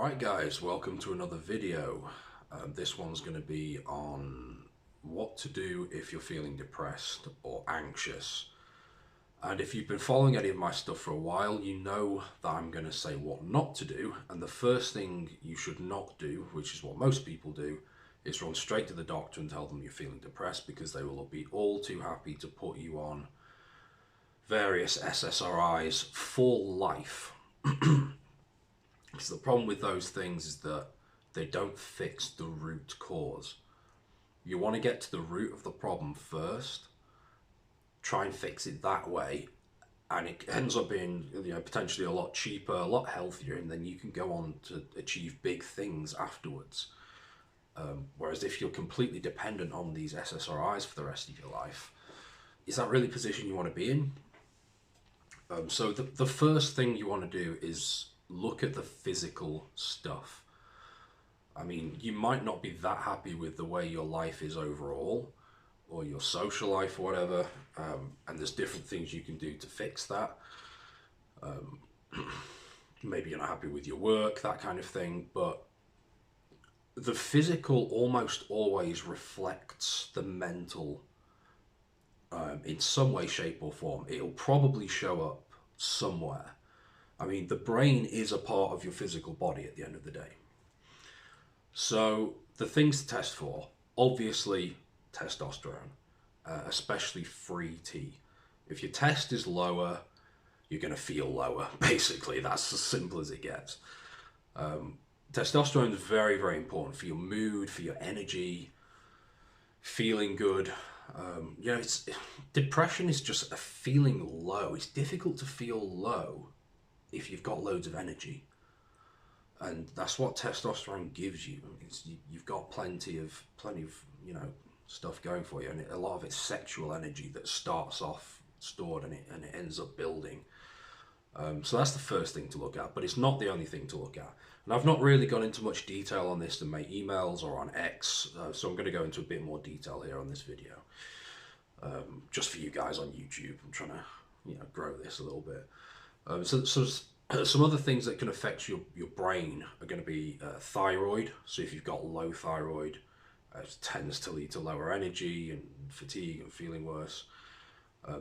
Alright guys, welcome to another video. This one's going to be on what to do if you're feeling depressed or anxious. And if you've been following any of my stuff for a while, you know that I'm going to say what not to do. And the first thing you should not do, which is what most people do, is run straight to the doctor and tell them you're feeling depressed, because they will be all too happy to put you on various SSRIs for life. Because the problem with those things is that they don't fix the root cause. You want to get to the root of the problem first, try and fix it that way, and it ends up being, potentially a lot cheaper, a lot healthier, and then you can go on to achieve big things afterwards. Whereas if you're completely dependent on these SSRIs for the rest of your life, is that really a position you want to be in? So the first thing you want to do is look at the physical stuff. I mean, you might not be that happy with the way your life is overall, or your social life or whatever, and there's different things you can do to fix that. Maybe you're not happy with your work, that kind of thing, but the physical almost always reflects the mental in some way, shape or form. It'll probably show up somewhere. I mean, the brain is a part of your physical body at the end of the day. So the things to test for, obviously testosterone, especially free T. If your test is lower, you're going to feel lower. Basically, that's as simple as it gets. Testosterone is very, very important for your mood, for your energy, feeling good. Depression is just a feeling low. It's difficult to feel low if you've got loads of energy, and that's what testosterone gives you. You've got plenty of stuff going for you, and a lot of it's sexual energy that starts off stored and it ends up building. So that's the first thing to look at, but it's not the only thing to look at. And I've not really gone into much detail on this in my emails or on X, so I'm going to go into a bit more detail here on this video, just for you guys on YouTube. I'm trying to grow this a little bit. So some other things that can affect your brain are going to be thyroid. So if you've got low thyroid, it tends to lead to lower energy and fatigue and feeling worse.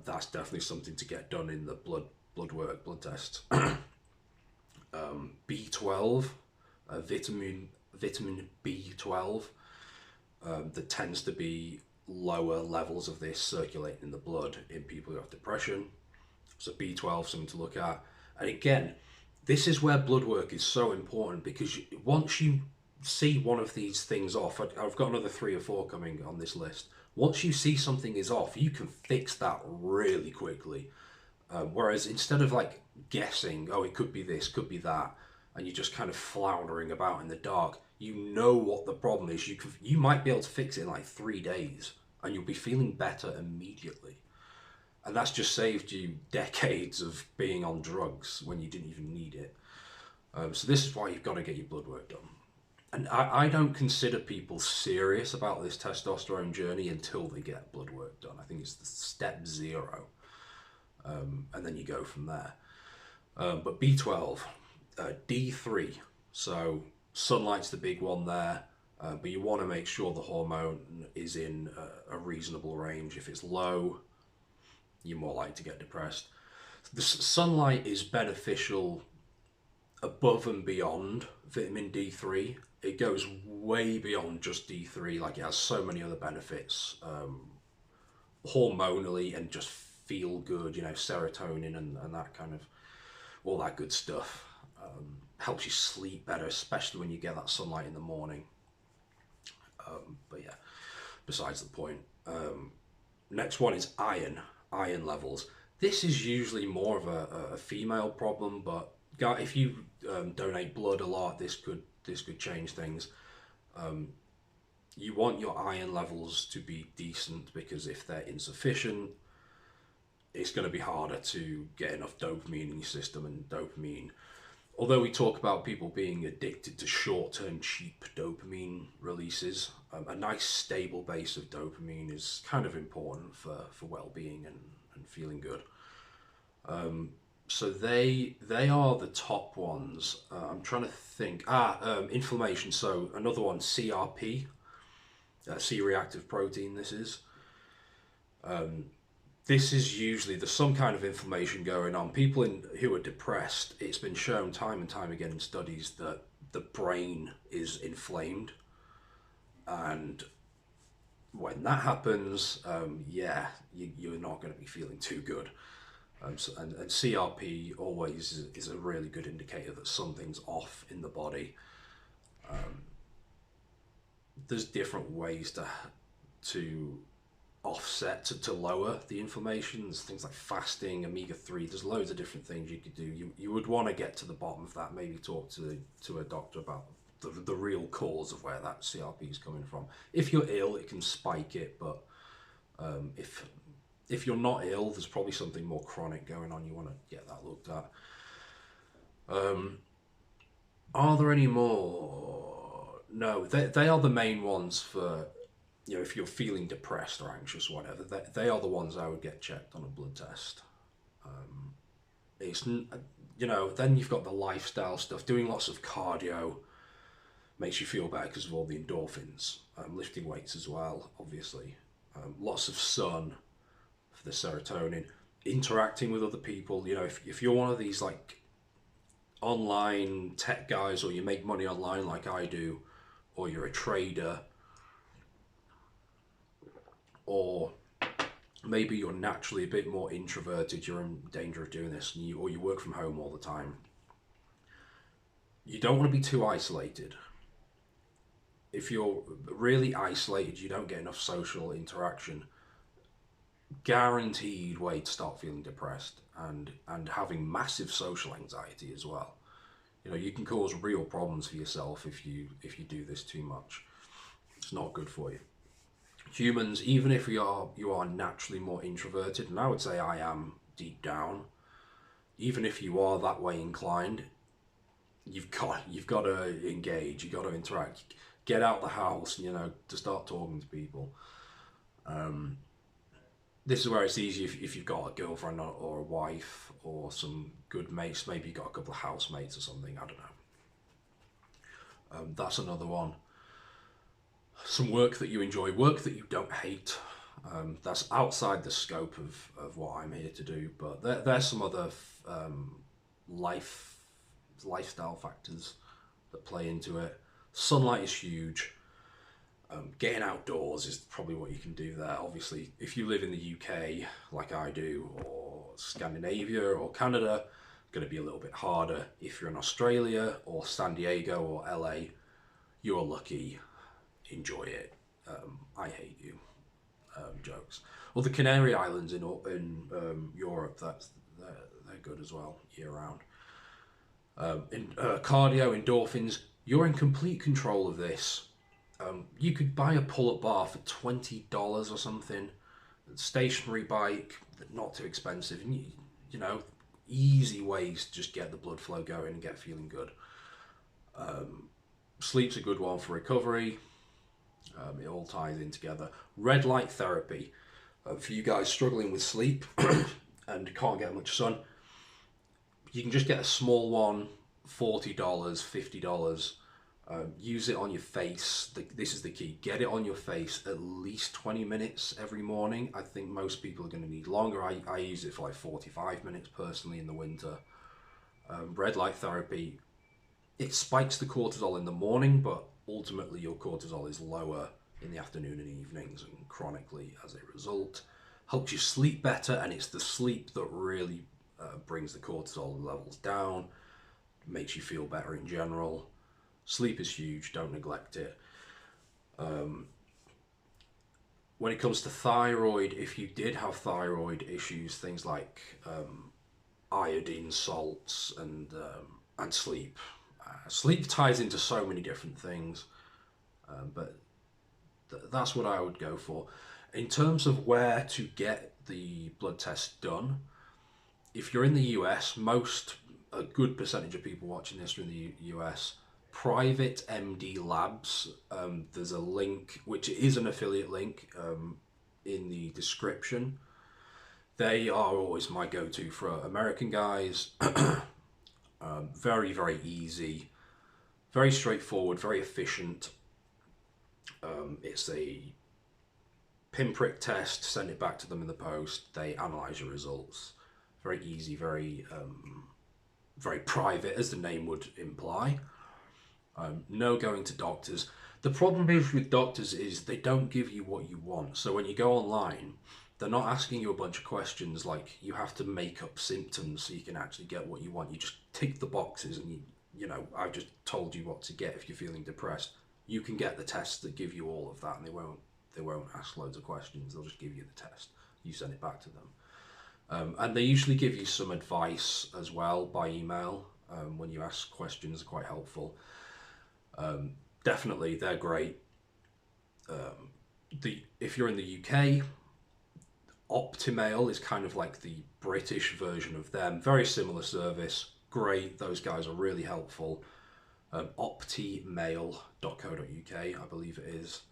That's definitely something to get done in the blood tests. B12, vitamin B12, there tends to be lower levels of this circulating in the blood in people who have depression. So B12, something to look at. And again, this is where blood work is so important, because once you see one of these things off, I've got another 3 or 4 coming on this list. Once you see something is off, you can fix that really quickly. Whereas instead of like guessing, oh, it could be this, could be that, and you're just kind of floundering about in the dark, you know what the problem is. You might be able to fix it in like 3 days, and you'll be feeling better immediately. And that's just saved you decades of being on drugs when you didn't even need it. So this is why you've got to get your blood work done. And I don't consider people serious about this testosterone journey until they get blood work done. I think it's the step 0. And then you go from there. But B12, D3, so sunlight's the big one there, but you want to make sure the hormone is in a reasonable range. If it's low, you're more likely to get depressed. The sunlight is beneficial above and beyond vitamin D3. It goes way beyond just D3. Like, it has so many other benefits, hormonally, and just feel good, serotonin and that kind of, all that good stuff. Helps you sleep better, especially when you get that sunlight in the morning. But yeah, besides the point. Next one is iron levels. This is usually more of a female problem, but if you donate blood a lot, this could change things. You want your iron levels to be decent, because if they're insufficient, it's going to be harder to get enough dopamine in your system. And dopamine, although we talk about people being addicted to short-term cheap dopamine releases, a nice stable base of dopamine is kind of important for well-being and feeling good. So they are the top ones. I'm trying to think. Inflammation. So another one, CRP, C-reactive protein. This is usually there's some kind of inflammation going on. People who are depressed, it's been shown time and time again in studies that the brain is inflamed, and when that happens, yeah, you're not going to be feeling too good. And CRP always is a really good indicator that something's off in the body. There's different ways to offset to lower the inflammation. There's things like fasting, omega-3. There's loads of different things you could do. You would want to get to the bottom of that. Maybe talk to a doctor about the real cause of where that CRP is coming from. If you're ill, it can spike it, but if you're not ill, there's probably something more chronic going on. You want to get that looked at. Are there any more? No, they are the main ones for, if you're feeling depressed or anxious or whatever. They are the ones I would get checked on a blood test. It's, then you've got the lifestyle stuff. Doing lots of cardio makes you feel better because of all the endorphins. Lifting weights as well, obviously. Lots of sun for the serotonin. Interacting with other people. If you're one of these like online tech guys, or you make money online like I do, or you're a trader, or maybe you're naturally a bit more introverted, you're in danger of doing this, or you work from home all the time. You don't want to be too isolated. If you're really isolated, you don't get enough social interaction, guaranteed way to start feeling depressed and having massive social anxiety as well. You can cause real problems for yourself if you do this too much. It's not good for you. Humans, even if you are naturally more introverted, and I would say I am deep down, even if you are that way inclined, you've got to engage, you've got to interact, get out the house, to start talking to people. This is where it's easy if you've got a girlfriend or a wife or some good mates. Maybe you've got a couple of housemates or something, I don't know. That's another one. Some work that you enjoy, work that you don't hate. That's outside the scope of what I'm here to do, but there's some other lifestyle factors that play into it. Sunlight is huge. Getting outdoors is probably what you can do there. Obviously, if you live in the UK, like I do, or Scandinavia or Canada, it's going to be a little bit harder. If you're in Australia or San Diego or LA, you're lucky. Enjoy it. I hate you. Jokes. Well, the Canary Islands in Europe, they're good as well, year round. Cardio, endorphins, you're in complete control of this. You could buy a pull-up bar for $20 or something. A stationary bike, not too expensive. And easy ways to just get the blood flow going and get feeling good. Sleep's a good one for recovery. It all ties in together. Red light therapy. For you guys struggling with sleep and can't get much sun, you can just get a small one, $40, $50. Use it on your face. This is the key. Get it on your face at least 20 minutes every morning. I think most people are going to need longer. I use it for like 45 minutes personally in the winter. Red light therapy, it spikes the cortisol in the morning, but ultimately your cortisol is lower in the afternoon and evenings, and chronically as a result. Helps you sleep better, and it's the sleep that really brings the cortisol levels down, makes you feel better in general. Sleep is huge, don't neglect it. When it comes to thyroid, if you did have thyroid issues, things like iodine salts and sleep. Sleep ties into so many different things, but that's what I would go for. In terms of where to get the blood test done, if you're in the US, a good percentage of people watching this are in the US, Private MD Labs, there's a link, which is an affiliate link in the description. They are always my go-to for American guys. Very, very easy, very straightforward, very efficient. It's a pinprick test, send it back to them in the post, they analyze your results. Very easy, very private, as the name would imply. No going to doctors. The problem is with doctors is they don't give you what you want. So when you go online, they're not asking you a bunch of questions like you have to make up symptoms so you can actually get what you want. You just tick the boxes and you know, I've just told you what to get if you're feeling depressed. You can get the tests that give you all of that, and they won't ask loads of questions. They'll just give you the test. You send it back to them. And they usually give you some advice as well by email. When you ask questions, are quite helpful. Definitely, they're great. If you're in the UK, Optimail is kind of like the British version of them. Very similar service. Great. Those guys are really helpful. Optimail.co.uk, I believe it is.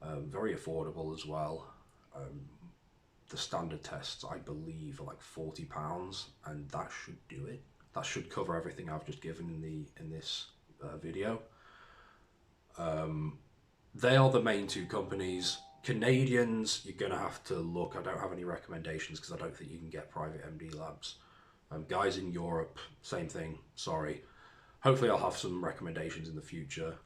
Very affordable as well. The standard tests, I believe, are like £40, and that should do it. That should cover everything I've just given in this video. They are the main two companies. Canadians, you're going to have to look. I don't have any recommendations because I don't think you can get private MD labs. Guys in Europe, same thing, sorry. Hopefully I'll have some recommendations in the future.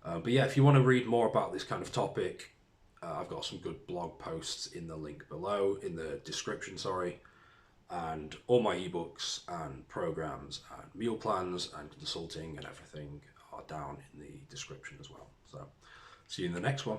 But yeah, if you want to read more about this kind of topic, I've got some good blog posts in the link below, in the description, sorry. And all my ebooks and programs and meal plans and consulting and everything are down in the description as well. So see you in the next one.